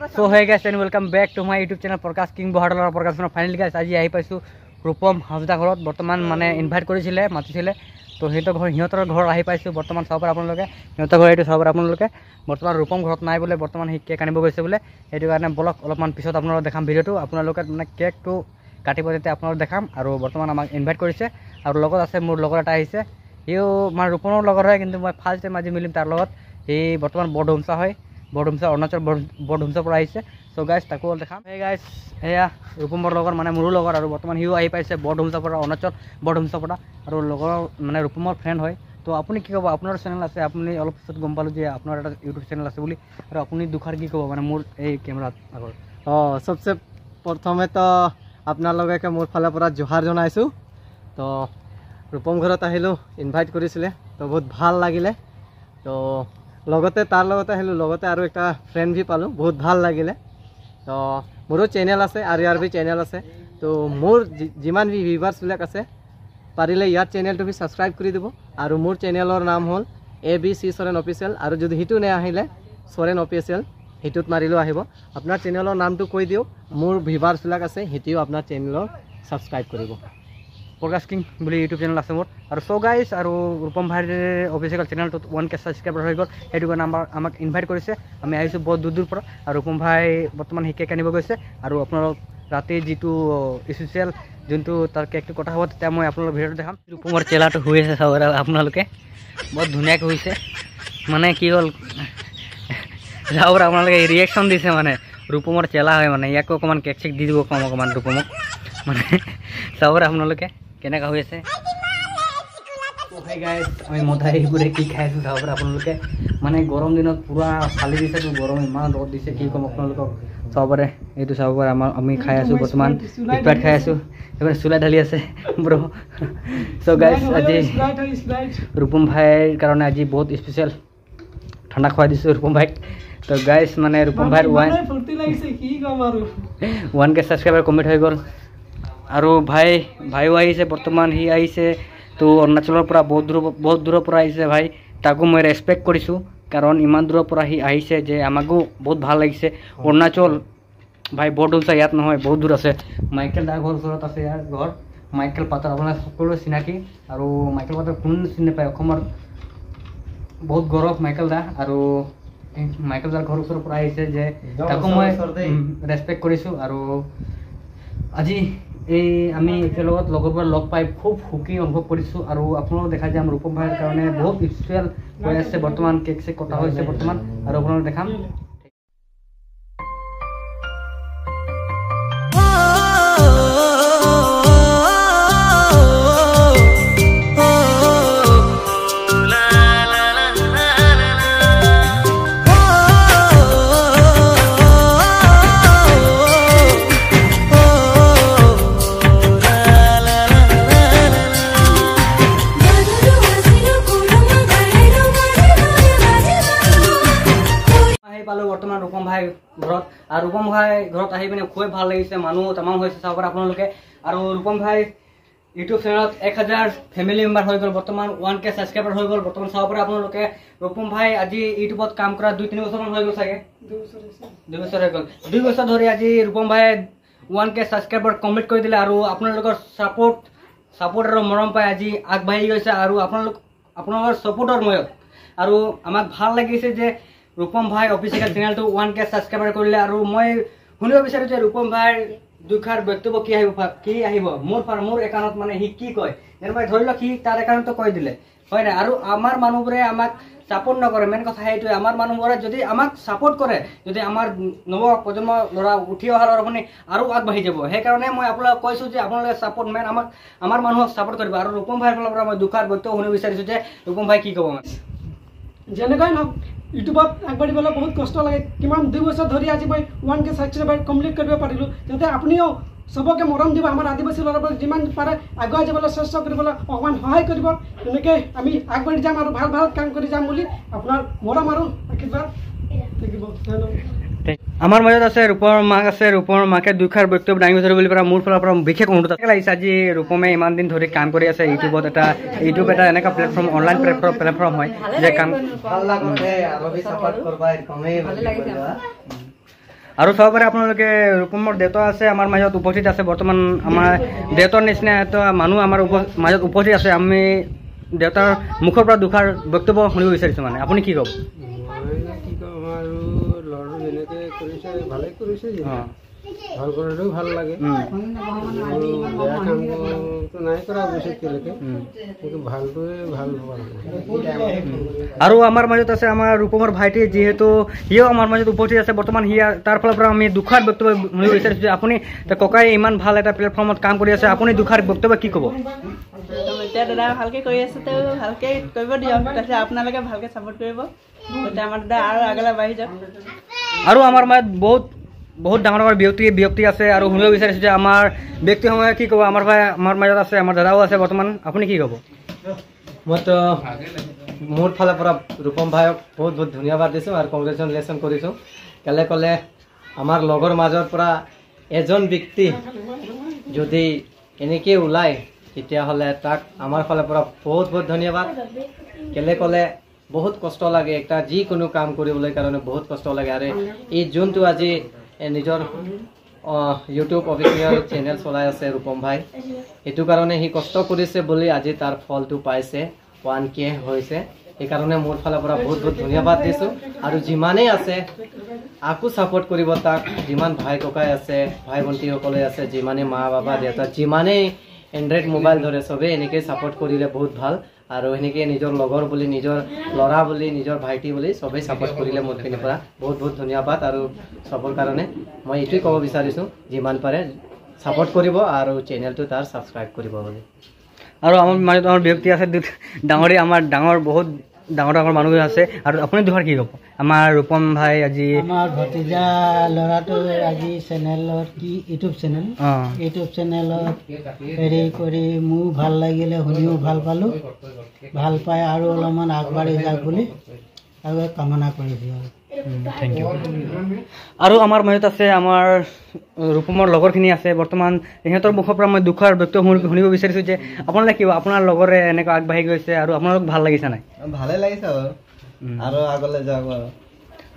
So hey guys and welcome back to my YouTube channel Prakash King Bohadalar Prakash finally guys আজি আহি পাইছো ৰূপম হাজদা ঘৰত বৰ্তমান মানে ইনভাইট কৰিছিলে মাতিছিলে তো সিহঁতৰ ঘৰ আহি পাইছো বৰ্তমান চাবৰ আপোনালোকে সিহঁতৰ ঘৰ এইটো চাবৰ আপোনালোকে বৰ্তমান ৰূপম ঘৰত নাই বলে বৰ্তমান হি কেক আনিব গৈছে বলে এইটো কাৰণে ব্লগ অলপমান পিছত আপোনালোকক দেখাম ভিডিওটো আপোনালোকে মানে কেকটো কাটিব দিতে আপোনালোকক দেখাম আৰু বৰ্তমান আমাক ইনভাইট কৰিছে আৰু লগত আছে মোৰ লগৰ এটা আহিছে ইও মানে ৰূপমৰ লগৰ হয় কিন্তু মই ফাৰ্ষ্ট টাইম আজি মিলিম তাৰ লগত এই বৰ্তমান বৰডুমচা হয় বৰডুমচা অৰুণাচল বৰডুমচা পৰা আহিছে সো গাইজ তাকো দেখাম হে গাইজ এয়া ৰূপমৰ লগৰ মানে মোৰো লগৰ আৰু বৰ্তমান হিও আহি পাইছে বৰডুমচা পৰা অৰুণাচল বৰডুমচা পৰা আৰু লগৰ মানে ৰূপমৰ ফ্ৰেণ্ড হয় তো আপুনি কি ক'ব আপোনাৰ চেনেল আছে আপুনি অলপ পিছত গম পালোঁ যে আপোনাৰ এটা ইউটিউব চেনেল আছে বুলি আৰু আপুনি দুখাৰ কি ক'ব মানে মোৰ এই কেমেৰাত আগৰ সবচে প্ৰথমে তো আপোনালোকে মোৰ ফালৰ পৰা জোহাৰ জনাইছোঁ তো ৰূপম ঘৰত আহিলোঁ ইনভাইট কৰিছিলে তো বহুত ভাল লাগিলে তো লগতে তাৰ লগতে আহিলোঁ লগতে আৰু একটা ফ্ৰেণ্ড ভি পালোঁ বহুত ভাল লাগিলে তো মোৰো চেনেল আছে আৰু ইয়াৰ ভি চেনেল আছে তো মোৰ যিমান ভি ভিউৱাৰ্ছবিলাক আছে পাৰিলে ইয়াৰ চেনেলটো ভি ছাবস্ক্ৰাইব কৰি দিব আৰু মোৰ চেনেলৰ নাম হ'ল ABC সৰেন অফিচিয়েল আৰু যদি হিটো নে আহিলে সৰেন অফিচিয়েল হিটোত মাৰিলেও আহিব আপোনাৰ চেনেলৰ নামটো কৈ দিওঁ মোৰ ভিউৱাৰ্ছবিলাক আছে হিটিও আপোনাৰ চেনেলৰ ছাবস্ক্ৰাইব কৰিব প্ৰকাশ কিং বুলি ইউটিউব চেনেল আছে মোৰ আৰু সো গাইজ আৰু ৰূপম ভাইৰ অফিচিয়েল চেনেলটোত 1K ছাবস্ক্ৰাইবাৰ হৈ গ'ল সেইটো কাৰণে আমাক ইনভাইট কৰিছে আমি আহিছোঁ বহুত দূৰ দূৰ পৰা আৰু ৰূপম ভাই বৰ্তমান সি কেক আনিব গৈছে আৰু আপোনালোক ৰাতি যিটো স্পেচিয়েল যোনটো তাৰ কেকটো কটা হ'ব তেতিয়া মই আপোনালোক ভিডিঅ'টো দেখাম ৰূপমৰ চেলাটো হৈ আছে চাব আপোনালোকে বহুত ধুনীয়াকৈ হৈছে মানে কি হ'ল চাবৰ আপোনালোকে ৰিয়েকশ্যন দিছে মানে ৰূপমৰ চেলা হয় মানে ইয়াকো অকণমান কেক চেক দি দিব কম অকণমান ৰূপমক মানে চাবৰ আপোনালোকে কেনেকুৱা হৈ আছে আমি মধাইবোৰে কি খাই আছোঁ চাব আপোনালোকে মানে গৰম দিনত পূৰা ফালি দিছেতো গৰম ইমান ৰ'দ দিছে কি ক'ম আপোনালোকক চাব পাৰে এইটো চাব পাৰে আমি খাই আছোঁ বৰ্তমান স্প্ৰাইট খাই আছোঁ এইবাৰ চুলাই ঢালি আছে ব্ৰ চ' গাইজ আজি ৰূপম ভাইৰ কাৰণে আজি বহুত স্পেচিয়েল ঠাণ্ডা খুৱাই দিছোঁ ৰূপম ভাইক তো গাইজ মানে ৰূপম ভাইৰ 1K ছাবস্ক্ৰাইবাৰ কমপ্লিট হৈ গ'ল আৰু ভাইও আহিছে বৰ্তমান সি আহিছে তো অৰুণাচলৰ পৰা বহুত দূৰৰ পৰা আহিছে ভাই তাকো মই ৰেচপেক্ট কৰিছোঁ কাৰণ ইমান দূৰৰ পৰা সি আহিছে যে আমাকো বহুত ভাল লাগিছে অৰুণাচল ভাই বৰডুমচা ইয়াত নহয় বহুত দূৰ আছে মাইকেল দাৰ ঘৰ ওচৰত আছে ইয়াৰ ঘৰ মাইকেল পাত্ৰ আপোনাৰ সকলোৰে চিনাকি আৰু মাইকেল পাত্ৰ কোন চিনি পায় অসমৰ বহুত গৌৰৱ মাইকেল দা আৰু মাইকেল দাৰ ঘৰ ওচৰৰ পৰা আহিছে যে তাকো মই ৰেচপেক্ট কৰিছোঁ আৰু আজি এই আমি একেলগত লগৰবোৰ লগ পাই খুব সুখী অনুভৱ কৰিছোঁ আৰু আপোনালোক দেখা যায় ৰূপম ভাইৰ কাৰণে বহুত স্পেচিয়েল হৈ আছে বৰ্তমান কেক চেক কটা হৈছে বৰ্তমান আৰু আপোনালোক দেখাম পালোঁ বৰ্তমান ৰূপম ভাই ঘৰত আৰু ৰূপম ভাই ঘৰত আহি পিনে খুবেই ভাল লাগিছে মানুহ তামাম হৈছে চাব পাৰে আপোনালোকে আৰু ৰূপম ভাই ইউটিউব চেনেলত 1000 ফেমিলি মেম্বাৰ হৈ গ'ল বৰ্তমান 1K ছাবস্ক্ৰাইবাৰ হৈ গ'ল বৰ্তমান চাব পাৰে আপোনালোকে ৰূপম ভাই আজি ইউটিউবত কাম কৰা 2-3 বছৰমান হৈ গ'ল চাগে 2 বছৰ হৈ গ'ল 2 বছৰ ধৰি আজি ৰূপম ভাই 1K ছাবস্ক্ৰাইবাৰ কমপ্লিট কৰি দিলে আৰু আপোনালোকৰ ছাপোৰ্ট আৰু মৰম পাই আজি আগবাঢ়ি গৈছে আৰু আপোনালোকৰ ছাপোৰ্টৰ ময়ত আৰু আমাক ভাল লাগিছে যে ৰূপম ভাই অফিচিয়েল চেনেলটো 1K ছাবস্ক্ৰাইবাৰ কৰিলে আৰু মই শুনিব বিচাৰোঁ যে ৰূপম ভাইৰ দুখাৰ বক্তব্য কি আহিব মোৰ একাউণ্টত মানে সি কি কয় যেনেকৈ ধৰি লওক সি তাৰ একাউণ্টটো কৈ দিলে হয় নাই আৰু আমাৰ মানুহবোৰে আমাক ছাপোৰ্ট নকৰে মেইন কথা সেইটোৱে আমাৰ মানুহবোৰে যদি আমাক ছাপোৰ্ট কৰে যদি আমাৰ নৱ প্ৰজন্ম ল'ৰা উঠি অহাৰ আপুনি আৰু আগবাঢ়ি যাব সেইকাৰণে মই আপোনালোকক কৈছোঁ যে আপোনালোকে ছাপোৰ্ট মেইন আমাৰ মানুহক ছাপোৰ্ট কৰিব আৰু ৰূপম ভাইৰ ফালৰ পৰা মই দুখাৰ বক্তব্য শুনিব বিচাৰিছোঁ যে ৰূপম ভাই কি ক'ব মানে যেনেকৈ নহওক ইউটিউবত আগবাঢ়িবলৈ বহুত কষ্ট লাগে কিমান 2 বছৰ ধৰি আজি মই 1K ছাবস্ক্ৰাইবাৰ কমপ্লিট কৰিব পাৰিলোঁ যাতে আপুনিও সবকে মৰম দিব আমাৰ আদিবাসী ল'ৰাবোৰক যিমান পাৰে আগুৱাই যাবলৈ চেষ্টা কৰিবলৈ অকণমান সহায় কৰিব তেনেকৈ আমি আগবাঢ়ি যাম আৰু ভাল ভাল কাম কৰি যাম বুলি আপোনাৰ মৰম আৰু আশীৰ্বাদ থাকিব আমাৰ মাজত আছে ৰূপৰ মাক আছে ৰূপৰ মাকে দুখাৰ বক্তব্য দাঙি ধৰিব বুলি মোৰ ফালৰ পৰা বিশেষ অনুৰোধ লাগিছে আজি ৰূপমে ইমান দিন ধৰি কাম কৰি আছে ইউটিউবত ইউটিউব এটা এনেকুৱা প্লেটফৰ্ম অনলাইন প্লেটফৰ্ম হয় যে কাম আৰু চাব পাৰে আপোনালোকে ৰূপমৰ দেউতা আছে আমাৰ মাজত উপস্থিত আছে বৰ্তমান আমাৰ দেউতাৰ নিচিনা এটা মানুহ আমাৰ মাজত উপস্থিত আছে আমি দেউতাৰ মুখৰ পৰা দুষাৰ বক্তব্য শুনিব বিচাৰিছোঁ মানে আপুনি কি ক'ব মই কি ক'ম আৰু ল'ৰাটো যেনেকৈ কৰিছে ভালেই কৰিছে ভাল কৰাটোও ভাল লাগে আৰু বেয়া কামটো নাই কৰা অৱশ্যে এতিয়ালৈকে কিন্তু ভালটোৱে ভাল হোৱা নাই আৰু আমাৰ মাজত আছে আমাৰ ৰূপমৰ ভাইটি যিহেতু সিও আমাৰ মাজত উপস্থিত আছে বৰ্তমান সি তাৰ ফালৰ পৰা আমি দুষাৰ বক্তব্য শুনিব বিচাৰিছোঁ যে আপুনি ককাই ইমান ভাল এটা প্লেটফৰ্মত কাম কৰি আছে আপুনি দুষাৰ বক্তব্য কি ক'ব এতিয়া দাদা ভালকৈ কৰি আছে তেওঁ ভালকৈ কৰিব দিয়ক তাৰপিছত আপোনালোকে ভালকৈ ছাপোৰ্ট কৰিব তেতিয়া আমাৰ দাদা আৰু আগলৈ বাঢ়ি যাওক আৰু আমাৰ মাজত বহুত ডাঙৰ ডাঙৰ ব্যক্তি আছে আৰু শুনিব বিচাৰিছোঁ যে আমাৰ ব্যক্তিসমূহে কি ক'ব আমাৰ মাজত আছে আমাৰ দাদাও আছে বৰ্তমান আপুনি কি ক'ব মইতো মোৰ ফালৰ পৰা ৰূপম ভাইক বহুত ধন্যবাদ দিছোঁ আৰু কংগ্ৰেচুলেশ্যন কৰিছোঁ কেলে ক'লে আমাৰ লগৰ মাজৰ পৰা এজন ব্যক্তি যদি এনেকৈ ওলায় তেতিয়াহ'লে তাক আমাৰ ফালৰ পৰা বহুত ধন্যবাদ কেলে ক'লে বহুত কষ্ট লাগে একটা যিকোনো কাম কৰিবলৈ কাৰণে বহুত কষ্ট লাগে আৰু এই যোনটো আজি নিজৰ ইউটিউব অফিচিয়েল চেনেল চলাই আছে ৰূপম ভাই এইটো কাৰণে সি কষ্ট কৰিছে বুলি আজি তাৰ ফলটো পাইছে 1K হৈছে সেইকাৰণে মোৰ ফালৰ পৰা বহুত ধন্যবাদ দিছোঁ আৰু যিমানেই আছে আকৌ ছাপোৰ্ট কৰিব তাক যিমান ভাই ককাই আছে ভাই ভণ্টিসকলে আছে যিমানে মা বাবা দেউতা যিমানেই এণ্ড্ৰইড মোবাইল ধৰে চবেই এনেকৈ ছাপোৰ্ট কৰিলে বহুত ভাল আৰু সেনেকৈ নিজৰ লগৰ বুলি নিজৰ ল'ৰা বুলি নিজৰ ভাইটি বুলি চবেই ছাপোৰ্ট কৰিলে মোৰখিনিৰ পৰা বহুত ধন্যবাদ আৰু চবৰ কাৰণে মই এইটোৱে ক'ব বিচাৰিছোঁ যিমান পাৰে ছাপোৰ্ট কৰিব আৰু চেনেলটো তাৰ ছাবস্ক্ৰাইব কৰিব বুলি আৰু আমাৰ মাজত আমাৰ ব্যক্তি আছে ডাঙৰি আমাৰ বহুত ডাঙৰ মানুহ আছে আৰু আপুনি দুষাৰ কি ক'ব আমাৰ ৰূপম ভাই আজি আমাৰ ভতিজা ল'ৰাটো আজি চেনেলত কি ইউটিউব চেনেলত হেৰি কৰি মোৰ ভাল লাগিলে শুনিও ভাল পালোঁ ভাল পাই আৰু অলপমান আগবাঢ়ি যাওক বুলি আৰু কামনা কৰিছোঁ থেংক ইউ আৰু আমাৰ মাজত আছে আমাৰ ৰূপমৰ লগৰখিনি আছে বৰ্তমান সিহঁতৰ মুখৰ পৰা মই দুষাৰ বক্তব্য শুনিব বিচাৰিছোঁ যে আপোনালোকে কি আপোনাৰ লগৰে এনেকৈ আগবাঢ়ি গৈছে আৰু আপোনালোক ভাল লাগিছে নাই ভালে লাগিছে আৰু আগলৈ যাওক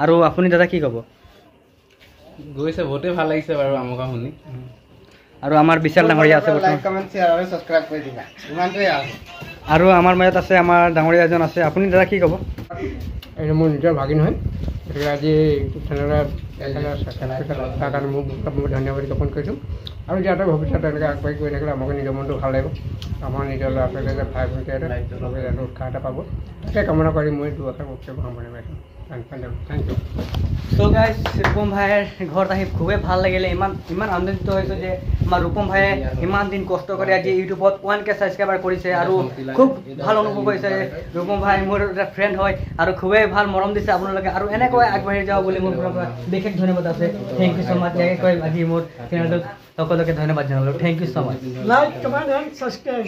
আৰু আপুনি দাদা কি ক'ব গৈছে বহুতেই ভাল লাগিছে বাৰু আমকা শুনি আৰু আমাৰ বিশাল ডাঙৰীয়া আছে আৰু আমাৰ মাজত আছে আমাৰ ডাঙৰীয়া এজন আছে আপুনি দাদা কি ক'ব এইটো মোৰ নিজৰ ভাগিন হয় গতিকে আজি ইউটিউব চেনেলত তাৰ কাৰণে মই ধন্যবাদ জ্ঞাপন কৰিছোঁ আৰু যাতে ভৱিষ্যতে এনেকৈ আগবাঢ়ি গৈ থাকিলে আমাক নিজৰ মনটো ভাল লাগিব আমাৰ নিজৰ ল'ৰা ছোৱালীয়ে ভাই ভণ্টি চবেই যাতে উৎসাহ এটা পাব তাকে কামনা কৰি মই দুআষাৰ বক্তব্য সামৰণি মাৰিছোঁ thank you so' guys Rupam ভাইৰ ঘৰত আহি খুবেই ভাল লাগিলে ইমান আনন্দিত হৈছোঁ যে আমাৰ ৰূপম ভাইয়ে ইমান দিন কষ্ট কৰি আজি ইউটিউবত 1K ছাবস্ক্ৰাইবাৰ কৰিছে আৰু খুব ভাল অনুভৱ কৰিছে ৰূপম ভাই মোৰ এটা ফ্ৰেণ্ড হয় আৰু খুবেই ভাল মৰম দিছে আপোনালোকে আৰু এনেকৈ আগবাঢ়ি যাওঁ বুলি মোৰ পৰা বিশেষ ধন্যবাদ আছে থেংক ইউ ছ' মাছ ইয়াকে কৈ আজি মোৰ চেনেলটোত সকলোকে ধন্যবাদ জনালোঁ thank you so' much like comment and subscribe